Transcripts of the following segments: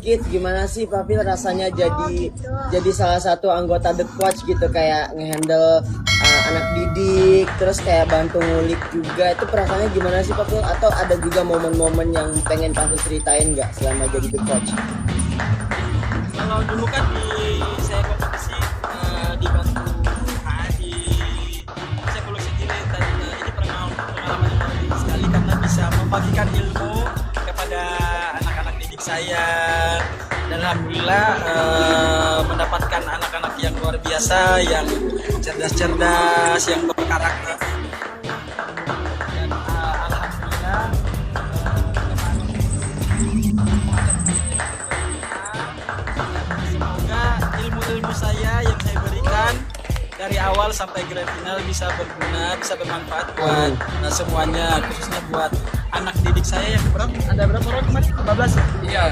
Kit, gimana sih Papil rasanya Oh jadi gitu. salah satu anggota The Coach gitu kayak ngehandle anak didik, terus kayak bantu ngulik juga. Itu perasaannya gimana sih Papil? Atau ada juga momen-momen yang pengen Papil ceritain nggak selama jadi The Coach? Kalau dulu kan saya kompetisi di Batu di saya perlu sendiri dan ini pengalaman yang luar biasa sekali karena bisa membagikan ilmu kepada anak-anak didik saya dan alhamdulillah mendapatkan anak-anak yang luar biasa yang cerdas-cerdas yang berkarakter dan alhamdulillah semoga ilmu-ilmu saya yang saya berikan dari awal sampai grand final bisa berguna, bisa bermanfaat buat semuanya, khususnya buat anak didik saya yang berapa? Ada berapa orang kemarin? 15 ya? Iya.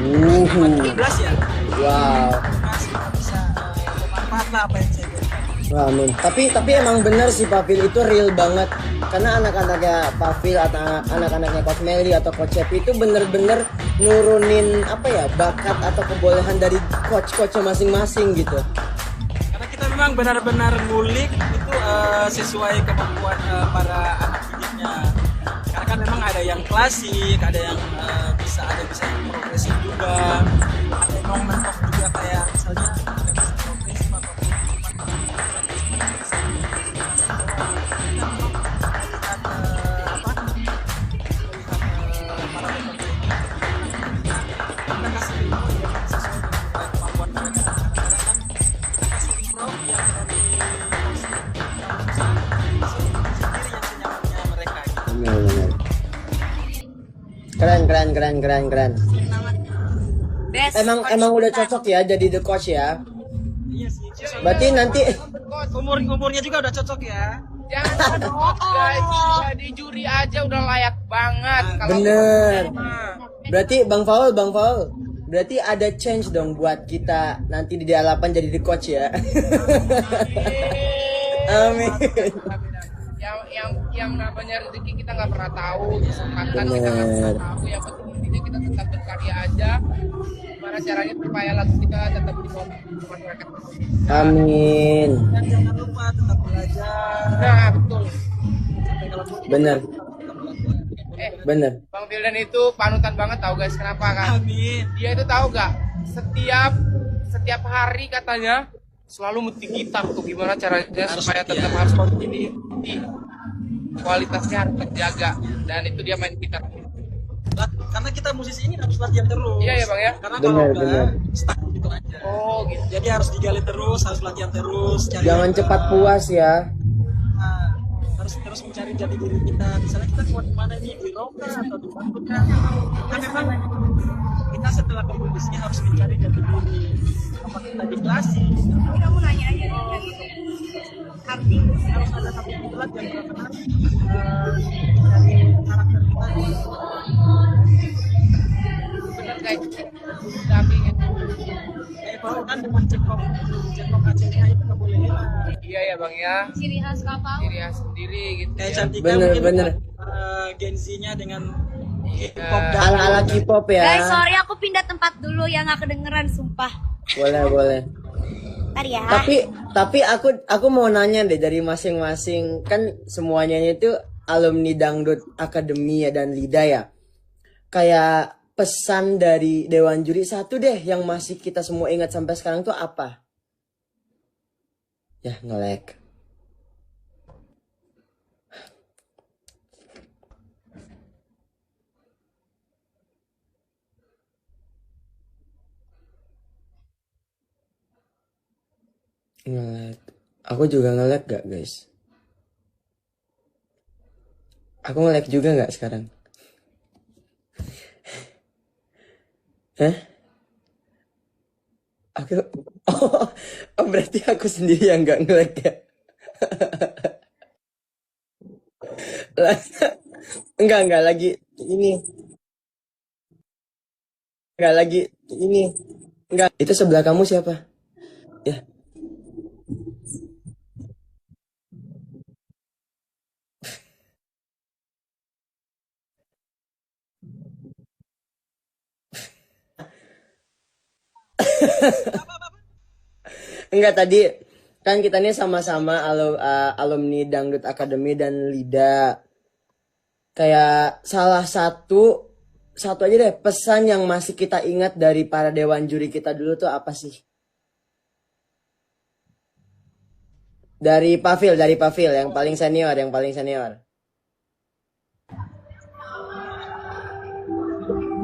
Wuhu. 15 ya? Wow. Semoga bisa bermanfaat lah apa yang saya berikan. Wah, amin. Tapi emang bener sih Pavil itu real banget karena anak-anaknya Pavil atau anak-anaknya Coach Meli atau Coach Cepi itu bener-bener nurunin apa ya bakat atau kebolehan dari coach-coachnya masing-masing gitu. Karena kita memang benar-benar ngulik itu sesuai kemampuan para anak didiknya. Karena kan memang ada yang klasik, ada yang bisa yang progresif juga, ada yang mau mentok juga kayak misalnya nggak bisa progresif atau kita kasih ilmu yang sesuai dengan kemampuan mereka. Karena kan kita kasih improv yang dari sendiri yang senyamannya mereka gitu. Bener-bener. Keren, keren, keren, keren, keren. Best Emang coach udah kita. cocok ya jadi the coach ya. Iya sih. Berarti nanti Umurnya juga udah cocok ya. Jangan guys, jadi juri aja udah layak banget kalau bener. mah. Berarti Bang Faul, berarti ada change dong buat kita nanti di DA8 jadi the coach ya. Amin. Yang namanya rezeki kita nggak pernah tahu, kesempatan kita nggak pernah Bener. tahu. Yang penting intinya kita tetap berkarya aja. Gimana caranya supaya lagu kita tetap di bawah masyarakat. Amin. Dan jangan lupa tetap belajar. Nah betul. Sampai kalau Bener, bener. Bang Vildan itu panutan banget tahu guys kenapa kan? Amin. Dia itu tahu gak setiap hari katanya selalu metik gitar tuh gimana caranya supaya tetap harus continue kualitasnya harus terjaga dan itu dia main gitar. Karena kita musisi ini harus latihan terus. Iya ya bang ya. Karena Bener, kalau bener. enggak stuck gitu aja. Oh gitu. Jadi harus digali terus, harus latihan terus. Jangan cepat puas ya. Nah, harus terus mencari jati diri kita. Misalnya kita kuat di mana nih, di rock kah, atau di bangkut kah? Karena memang kita setelah kompetisi harus mencari jati diri. Apa kita di klasik, Kamu nanya aja arti. harus ada satu bulan yang benar-benar dari karakter kita. Bener guys. Tapi Kalau kan dengan cekok Acehnya itu nggak boleh hilang. iya ya bang ya. Ciri khas kapal. Ciri khas sendiri gitu. Kayak Ya. Cantika Bener, mungkin bener. Gen Z-nya dengan Iya. K-pop dan Ala-ala K-pop ya. Guys, sorry aku pindah tempat dulu ya nggak kedengeran sumpah. Boleh, boleh. Ntar ya. Tapi aku mau nanya deh dari masing-masing kan semuanya itu alumni Dangdut Akademi ya dan Lida ya. Kayak pesan dari Dewan Juri satu deh yang masih kita semua ingat sampai sekarang tuh apa? Ya, nge-lag. Nge-lag. Aku juga nge-lag gak guys? Aku nge-lag juga gak sekarang? Hah? Aku oh, berarti aku sendiri yang gak nge-lag ya? Enggak lagi ini. Enggak lagi ini. Enggak. Itu sebelah kamu siapa? Ya. Enggak, tadi kan kita ini sama-sama alumni Dangdut Academy dan Lida. Kayak salah satu aja deh pesan yang masih kita ingat dari para dewan juri kita dulu tuh apa sih? Dari Pavil yang paling senior,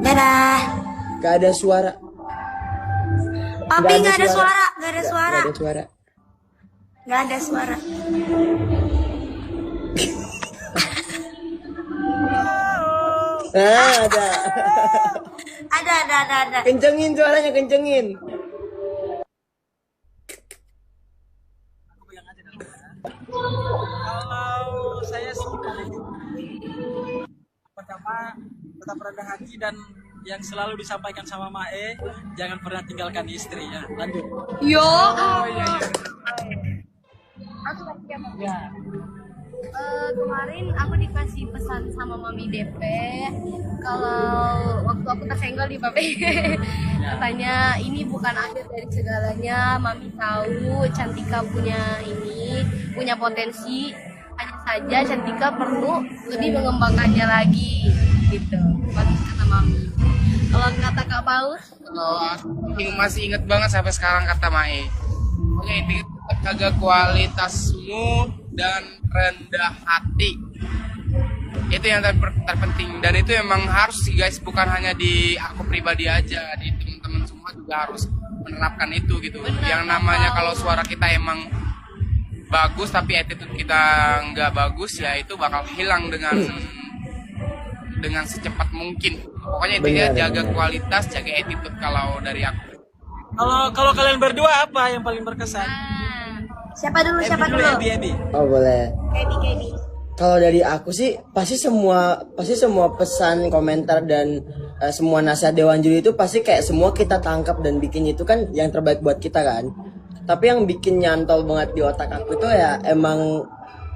Dadah. Gak ada suara. Papi nggak ada suara. Gak ada suara. Nggak ada suara. Nah, ada. Ada. Kencengin suaranya, kencengin. Kalau saya sih pertama tetap rendah hati dan yang selalu disampaikan sama Mae, jangan pernah tinggalkan istri ya. Lanjut. Yo. Oh iya. Aku lagi ya. Kemarin aku dikasih pesan sama Mami DP kalau waktu aku tersenggol di Pape katanya ini bukan akhir dari segalanya. Mami tahu Cantika punya potensi, hanya saja Cantika perlu lebih mengembangkannya lagi gitu kata Mami. Kalau kata Kak Paus, Kalau aku masih inget banget sampai sekarang kata Mae. Oke, itu jaga kualitasmu dan rendah hati. Itu yang terpenting dan itu emang harus sih guys, bukan hanya di aku pribadi aja, di teman-teman semua juga harus menerapkan itu gitu. Yang namanya kalau suara kita emang bagus tapi attitude kita nggak bagus, ya itu bakal hilang dengan secepat mungkin. Pokoknya intinya jaga kualitas, jaga attitude kalau dari aku. Kalau kalian berdua apa yang paling berkesan? siapa dulu? Ebi. Oh, boleh. Kebi. Kalau dari aku sih pasti semua pesan, komentar dan semua nasihat dewan juri itu pasti kayak semua kita tangkap dan bikin itu kan yang terbaik buat kita kan. Tapi yang bikin nyantol banget di otak aku itu ya emang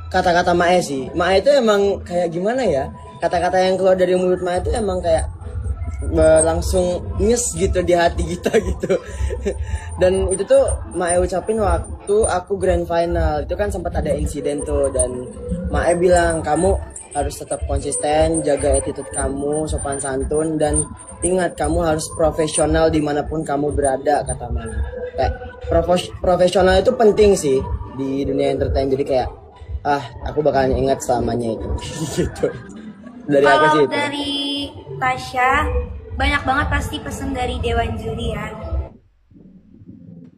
kata-kata Mae sih. Mae itu emang kayak gimana ya? Kata-kata yang keluar dari mulut Mae itu emang kayak langsung nyes gitu di hati kita gitu. Dan itu tuh Mae ucapin waktu aku grand final. Itu kan sempat ada insiden tuh dan Mae bilang kamu harus tetap konsisten, jaga attitude kamu, sopan santun dan ingat kamu harus profesional dimanapun kamu berada, kata Mae. Kayak profesional itu penting sih di dunia entertain, jadi kayak aku bakalan ingat selamanya itu. Gitu. Dari aku sih Kalau itu. dari Tasya, banyak banget pasti pesan dari Dewan Juri ya.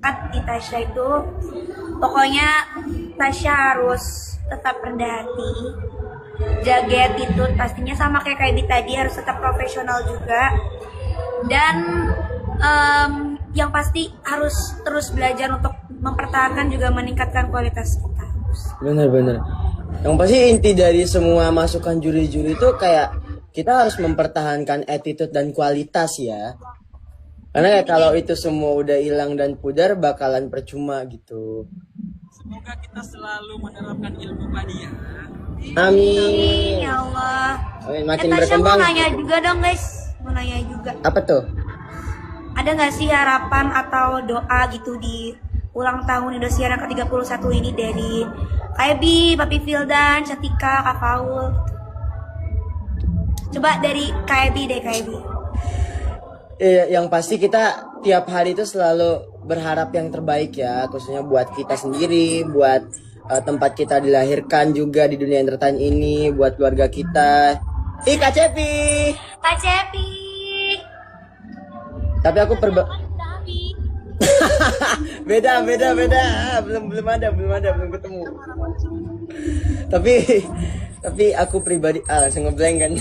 Di Tasya itu, pokoknya Tasya harus tetap rendah hati, jaga attitude, pastinya sama kayak tadi harus tetap profesional juga. Dan yang pasti harus terus belajar untuk mempertahankan juga meningkatkan kualitas kita. Bener. Yang pasti inti dari semua masukan juri-juri itu kayak kita harus mempertahankan attitude dan kualitas ya. Karena kayak kalau itu semua udah hilang dan pudar bakalan percuma gitu. Semoga kita selalu menerapkan ilmu Badia. Amin. Ya Allah. Amin. Makin Tasya berkembang. mau nanya juga dong guys, mau nanya juga. Apa tuh? Ada nggak sih harapan atau doa gitu di ulang tahun Indosiar yang ke-31 ini dari Ebi, Papi Fildan, Cantika, Kak Paul? Coba dari Kak Ebi deh, Kak Ebi. Yang pasti kita tiap hari itu selalu berharap yang terbaik ya, khususnya buat kita sendiri, buat tempat kita dilahirkan juga di dunia entertain ini, buat keluarga kita. Kak Cepi. Kak Cepi. Tapi aku beda. Belum ada, belum ketemu. Tapi aku pribadi langsung ngeblank kan.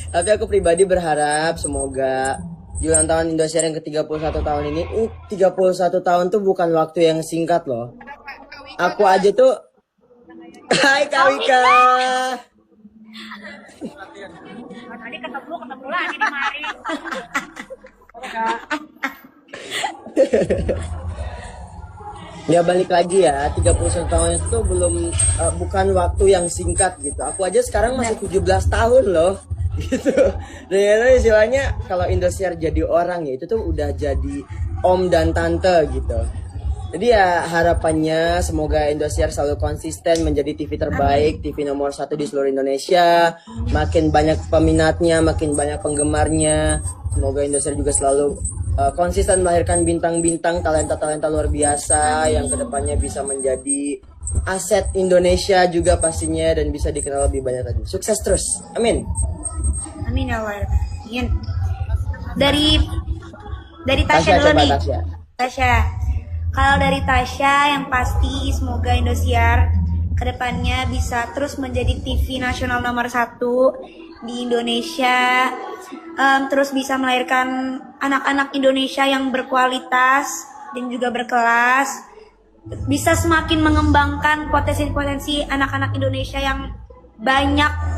Tapi aku pribadi berharap semoga di ulang tahun Indosiar yang ke-31 tahun ini, 31 tahun tuh bukan waktu yang singkat loh. Aku aja tuh Hai Kak Wika. Tadi ketemu lagi di mari. Ya balik lagi ya, 31 tahun itu bukan waktu yang singkat gitu. Aku aja sekarang masih 17 tahun loh gitu. Dan itu istilahnya kalau Indosiar jadi orang ya itu tuh udah jadi om dan tante gitu. Jadi ya harapannya semoga Indosiar selalu konsisten menjadi TV terbaik, TV nomor 1 di seluruh Indonesia. Makin banyak peminatnya, makin banyak penggemarnya. Semoga Indosiar juga selalu konsisten melahirkan bintang-bintang, talenta-talenta luar biasa yang kedepannya bisa menjadi aset Indonesia juga pastinya dan bisa dikenal lebih banyak lagi. Sukses terus, amin. Amin ya Allah. Amin. Dari Tasya, Tasya dulu coba nih. Tasya. Tasya. Kalau dari Tasya yang pasti semoga Indosiar kedepannya bisa terus menjadi TV nasional nomor 1 di Indonesia, terus bisa melahirkan anak-anak Indonesia yang berkualitas dan juga berkelas, bisa semakin mengembangkan potensi-potensi anak-anak Indonesia yang banyak